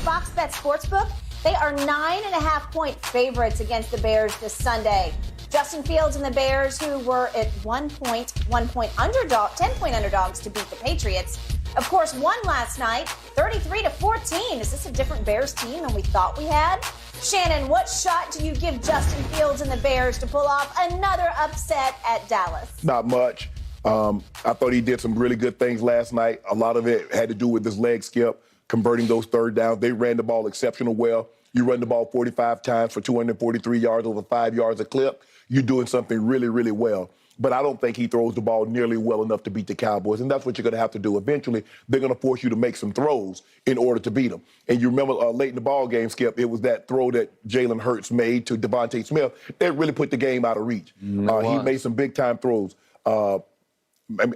Fox Bet Sportsbook, they are 9.5-point favorites against the Bears this Sunday. Justin Fields and the Bears, who were at 10-point underdogs to beat the Patriots, of course, won last night, 33-14. Is this a different Bears team than we thought we had? Shannon, what shot do you give Justin Fields and the Bears to pull off another upset at Dallas? Not much. I thought he did some really good things last night. A lot of it had to do with his leg skip, converting those third downs. They ran the ball exceptional well. You run the ball 45 times for 243 yards, over 5 yards a clip. You're doing something really, really well. But I don't think he throws the ball nearly well enough to beat the Cowboys, and that's what you're going to have to do. Eventually, they're going to force you to make some throws in order to beat them. And you remember late in the ball game, Skip, it was that throw that Jalen Hurts made to Devontae Smith that really put the game out of reach. He made some big-time throws.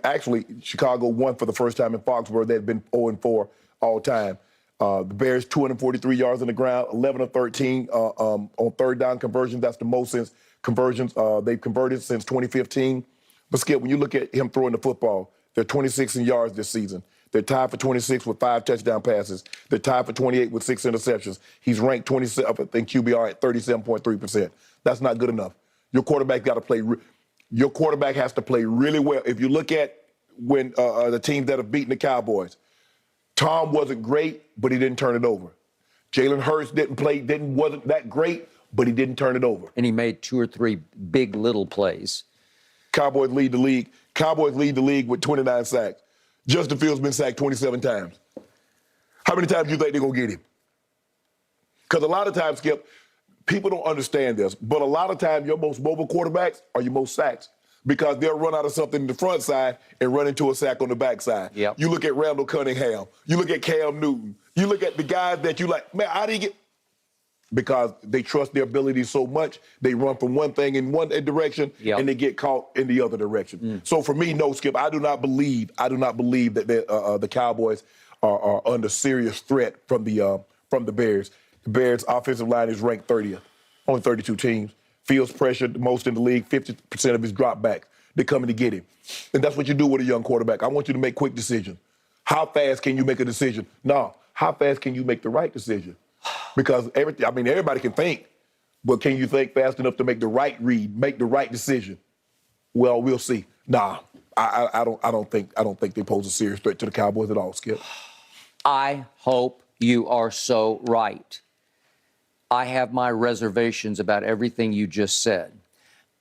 Actually, Chicago won for the first time in Foxborough. They had been 0-4 all time. The Bears, 243 yards on the ground, 11 of 13 on third down conversions. That's the most since conversions they've converted since 2015. But, Skip, when you look at him throwing the football, they're 26 in yards this season. They're tied for 26 with 5 touchdown passes. They're tied for 28 with 6 interceptions. He's ranked 27th in QBR at 37.3%. That's not good enough. Your quarterback got to play. Your quarterback has to play really well. If you look at when the teams that have beaten the Cowboys, Tom wasn't great, but he didn't turn it over. Jalen Hurts wasn't that great, but he didn't turn it over. And he made 2 or 3 big little plays. Cowboys lead the league. Cowboys lead the league with 29 sacks. Justin Fields been sacked 27 times. How many times do you think they're going to get him? Because a lot of times, Skip, people don't understand this, but a lot of times your most mobile quarterbacks are your most sacks because they'll run out of something in the front side and run into a sack on the back side. Yep. You look at Randall Cunningham. You look at Cam Newton. You look at the guys that you like, man, how do you get... Because they trust their ability so much, they run from one thing in one direction, and they get caught in the other direction. So for me, no, Skip, I do not believe that the Cowboys are under serious threat from the Bears. The Bears' offensive line is ranked 30th, only 32 teams. Fields pressured the most in the league, 50% of his drop back. They're coming to get him. And that's what you do with a young quarterback. I want you to make quick decisions. How fast can you make a decision? No, how fast can you make the right decision? Because everybody can think, but can you think fast enough to make the right read, make the right decision? Well, we'll see. Nah, I don't think they pose a serious threat to the Cowboys at all, Skip. I hope you are so right. I have my reservations about everything you just said.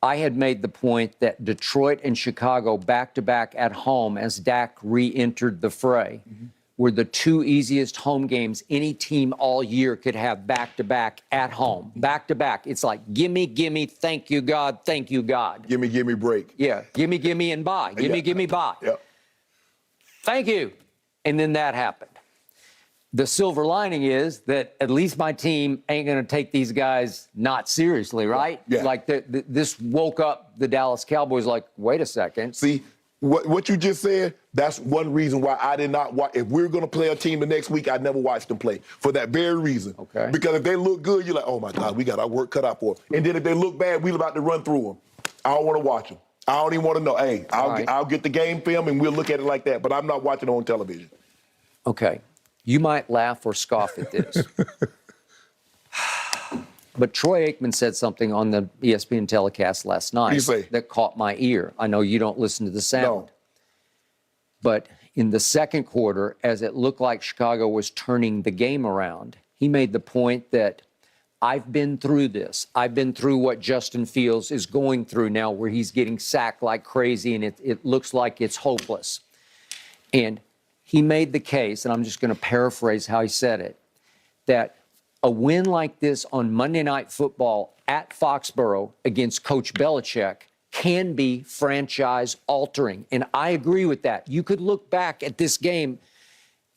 I had made the point that Detroit and Chicago back-to-back at home as Dak re-entered the fray were the 2 easiest home games any team all year could have back-to-back at home. Back-to-back. It's like, gimme, gimme, thank you, God, thank you, God. Gimme, gimme, break. Yeah, gimme, gimme, and bye. Gimme, gimme, bye. Yeah. Thank you. And then that happened. The silver lining is that at least my team ain't going to take these guys not seriously, right? Yeah. Like this woke up the Dallas Cowboys like, wait a second. See, what you just said, that's one reason why I did not watch. If we're going to play a team the next week, I never watched them play for that very reason. Okay. Because if they look good, you're like, oh, my God, we got our work cut out for them. And then if they look bad, we're about to run through them. I don't want to watch them. I don't even want to know. Hey, I'll get the game film and we'll look at it like that. But I'm not watching it on television. Okay. You might laugh or scoff at this. But Troy Aikman said something on the ESPN telecast last night that caught my ear. I know you don't listen to the sound. No. But in the second quarter, as it looked like Chicago was turning the game around, he made the point that I've been through this. I've been through what Justin Fields is going through now, where he's getting sacked like crazy and it looks like it's hopeless. And he made the case, and I'm just going to paraphrase how he said it, that a win like this on Monday Night Football at Foxborough against Coach Belichick can be franchise-altering. And I agree with that. You could look back at this game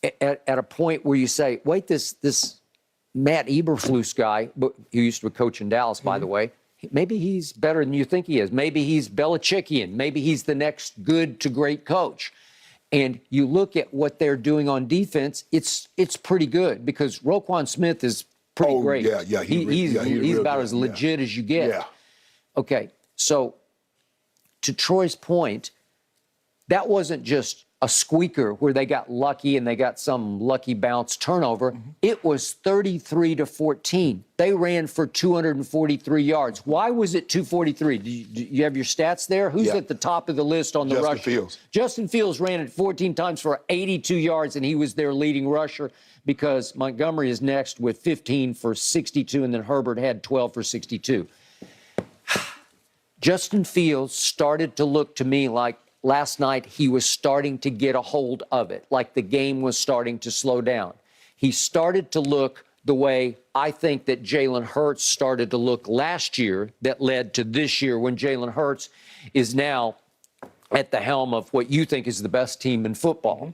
at a point where you say, wait, this Matt Eberflus guy, who used to coach in Dallas, by the way, maybe he's better than you think he is. Maybe he's Belichickian. Maybe he's the next good to great coach. And you look at what they're doing on defense, it's pretty good because Roquan Smith is pretty great. Yeah. He's about as legit as you get. Yeah. Okay, so to Troy's point, that wasn't just a squeaker where they got lucky and they got some lucky bounce turnover. It was 33-14. They ran for 243 yards. Why was it 243? Do you have your stats there? Who's at the top of the list on the Justin rush? Fields. Justin Fields ran it 14 times for 82 yards, and he was their leading rusher because Montgomery is next with 15 for 62, and then Herbert had 12 for 62. Justin Fields started to look to me like last night he was starting to get a hold of it, like the game was starting to slow down. He started to look the way I think that Jalen Hurts started to look last year that led to this year when Jalen Hurts is now at the helm of what you think is the best team in football.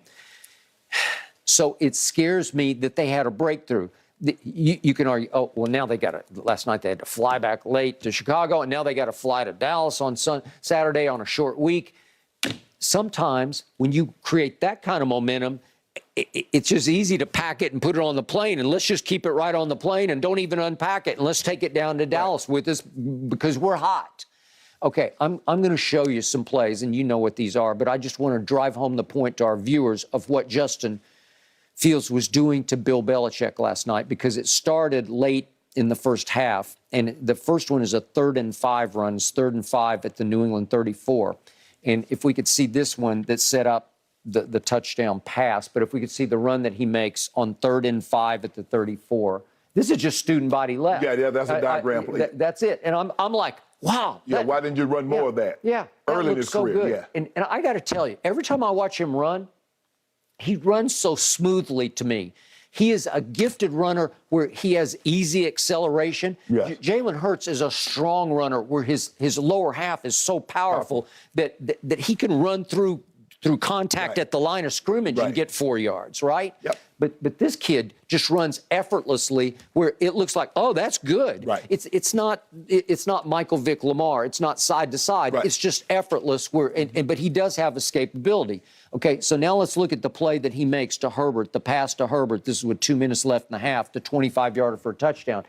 So it scares me that they had a breakthrough. You can argue, oh, well, now they got to, last night they had to fly back late to Chicago, and now they got to fly to Dallas on Saturday on a short week. Sometimes when you create that kind of momentum, it's just easy to pack it and put it on the plane, and let's just keep it right on the plane and don't even unpack it, and let's take it down to Dallas with us because we're hot. Okay, I'm going to show you some plays, and you know what these are, but I just want to drive home the point to our viewers of what Justin Fields was doing to Bill Belichick last night, because it started late in the first half, and the first one is a 3rd and 5 run. It's 3rd and 5 at the New England 34. And if we could see this one that set up the touchdown pass, but if we could see the run that he makes on 3rd and 5 at the 34, this is just student body left. Yeah, that's a diagram play. That's it. And I'm like, wow. Yeah, why didn't you run more of that? Yeah. Early in his so career, good. yeah. And I got to tell you, every time I watch him run, he runs so smoothly to me. He is a gifted runner where he has easy acceleration. Yeah. Jalen Hurts is a strong runner where his lower half is so powerful that he can run through contact at the line of scrimmage and get 4 yards, right? Yep. But this kid just runs effortlessly where it looks like, oh, that's good. Right. It's not Michael Vick Lamar. It's not side to side. Right. It's just effortless but he does have escapability. Okay, so now let's look at the play that he makes to Herbert, the pass to Herbert. This is with 2 minutes left in the half, the 25-yarder for a touchdown.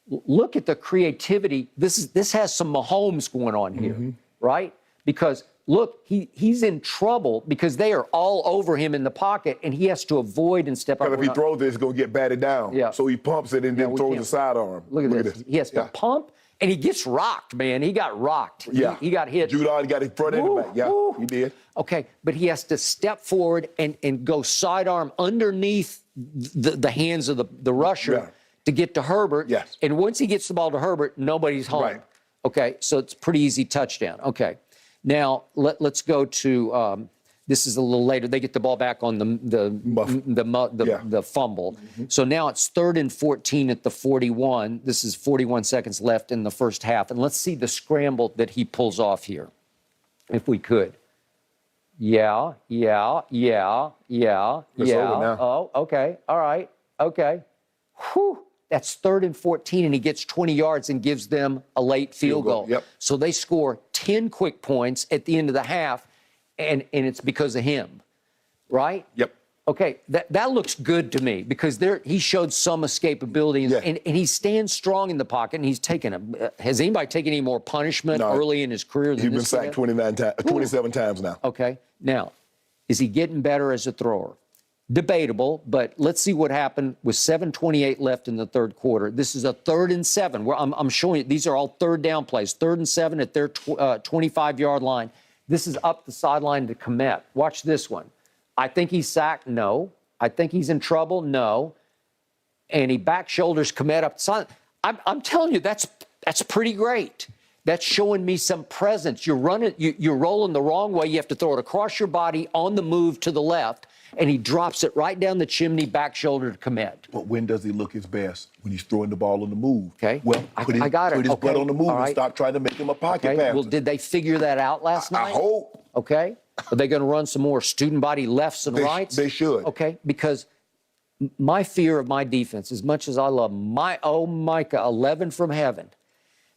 Look at the creativity. This has some Mahomes going on here, right? Because look, he's in trouble because they are all over him in the pocket, and he has to avoid and step up. Because if he throws it, it's going to get batted down. Yeah. So he pumps it and then throws the sidearm. Look at this. He has to pump, and he gets rocked, man. He got rocked. Yeah. He got hit. Judon got his front and the back. Yeah, he did. Okay, but he has to step forward and go sidearm underneath the hands of the rusher to get to Herbert. Yes. And once he gets the ball to Herbert, nobody's home. Right. Okay, so it's a pretty easy touchdown. Okay. Now, let's go to, this is a little later. They get the ball back on the fumble. So now it's 3rd and 14 at the 41. This is 41 seconds left in the first half. And let's see the scramble that he pulls off here, if we could. Yeah. It's over now. Oh, okay. All right. Okay. Whew. That's 3rd and 14, and he gets 20 yards and gives them a late field goal. Yep. So they score 10 quick points at the end of the half, and it's because of him, right? Yep. Okay, that looks good to me because he showed some escapability, and he stands strong in the pocket, and he's taken has anybody taken any more punishment early in his career than this? He's been sacked 27 times now. Okay, now, is he getting better as a thrower? Debatable, but let's see what happened with 7:28 left in the third quarter. This is a 3rd and 7. Where I'm showing you, these are all third down plays. 3rd and 7 at their 25-yard line. This is up the sideline to Kmet. Watch this one. I think he's sacked. No. I think he's in trouble. No. And he back shoulders Kmet up the sideline. I'm telling you, that's pretty great. That's showing me some presence. You're rolling the wrong way. You have to throw it across your body on the move to the left. And he drops it right down the chimney, back shoulder to Kmet. But when does he look his best? When he's throwing the ball on the move. Okay. Well, put his butt on the move and stop trying to make him a pocket passer. Well, did they figure that out last night? I hope. Okay. Are they going to run some more student body lefts and rights? They should. Okay. Because my fear of my defense, as much as I love Micah, 11 from heaven,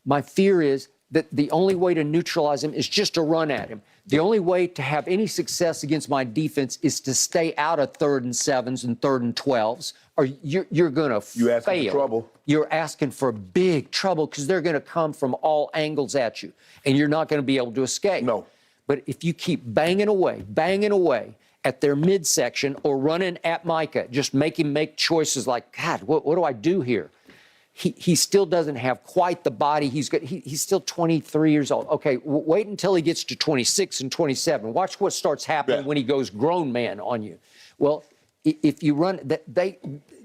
my fear is that the only way to neutralize him is just to run at him. The only way to have any success against my defense is to stay out of 3rd and 7s and 3rd and 12s, or you're going to fail. You're asking for trouble. You're asking for big trouble because they're going to come from all angles at you, and you're not going to be able to escape. No. But if you keep banging away, at their midsection or running at Micah, just make him make choices like, God, what do I do here? He still doesn't have quite the body he's got. He's still 23 years old. Okay, wait until he gets to 26 and 27. Watch what starts happening when he goes grown man on you. Well, if you run,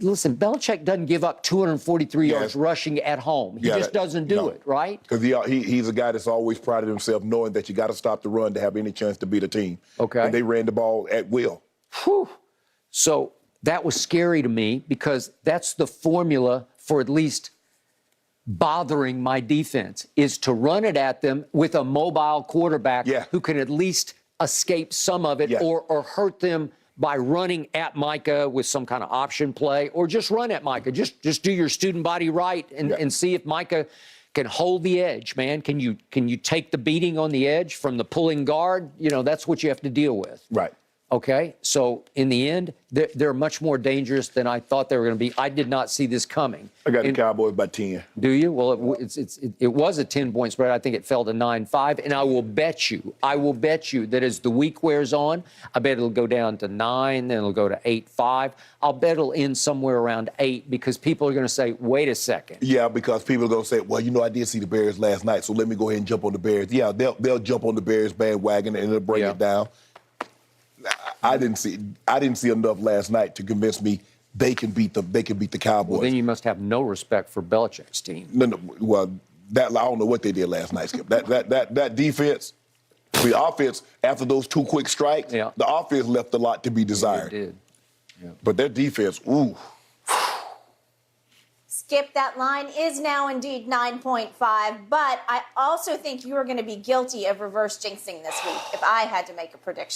listen, Belichick doesn't give up 243 yards rushing at home. He just doesn't do it, right? Because he's a guy that's always prided himself knowing that you got to stop the run to have any chance to beat a team. Okay. And they ran the ball at will. Whew. So that was scary to me because that's the formula for at least bothering my defense, is to run it at them with a mobile quarterback who can at least escape some of it or hurt them by running at Micah with some kind of option play, or just run at Micah. Just do your student body right and see if Micah can hold the edge, man. Can you take the beating on the edge from the pulling guard? You know, that's what you have to deal with. Right. Okay, so in the end, they're much more dangerous than I thought they were going to be. I did not see this coming. I got the Cowboys by 10. Do you? Well, it was a 10-point spread. I think it fell to 9-5, and I will bet you that as the week wears on, I bet it'll go down to 9, then it'll go to 8-5. I'll bet it'll end somewhere around 8 because people are going to say, wait a second. Yeah, because people are going to say, well, you know, I did see the Bears last night, so let me go ahead and jump on the Bears. Yeah, they'll jump on the Bears bandwagon and it'll bring it down. I didn't see enough last night to convince me they can beat the Cowboys. Well, then you must have no respect for Belichick's team. No, well, I don't know what they did last night, Skip. That defense, the offense, after those 2 quick strikes, the offense left a lot to be desired. It did. Yeah. But their defense, ooh. Skip, that line is now indeed 9.5, but I also think you are going to be guilty of reverse jinxing this week if I had to make a prediction.